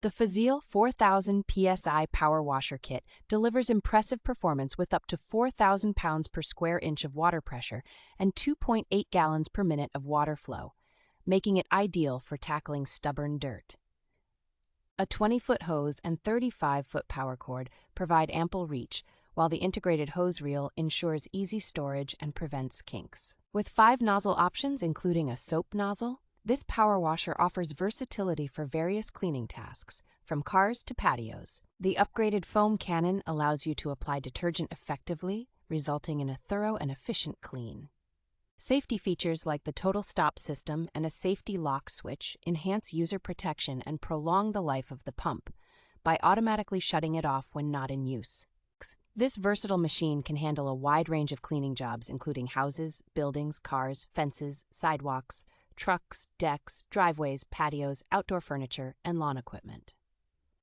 The Fazil 4000PSI Power Washer Kit delivers impressive performance with up to 4,000 pounds per square inch of water pressure and 2.8 gallons per minute of water flow, making it ideal for tackling stubborn dirt. A 20-foot hose and 35-foot power cord provide ample reach, while the integrated hose reel ensures easy storage and prevents kinks. With 5 nozzle options, including a soap nozzle, this power washer offers versatility for various cleaning tasks, from cars to patios. The upgraded foam cannon allows you to apply detergent effectively, resulting in a thorough and efficient clean. Safety features like the total stop system and a safety lock switch enhance user protection and prolong the life of the pump by automatically shutting it off when not in use. This versatile machine can handle a wide range of cleaning jobs, including houses, buildings, cars, fences, sidewalks, trucks, decks, driveways, patios, outdoor furniture, and lawn equipment.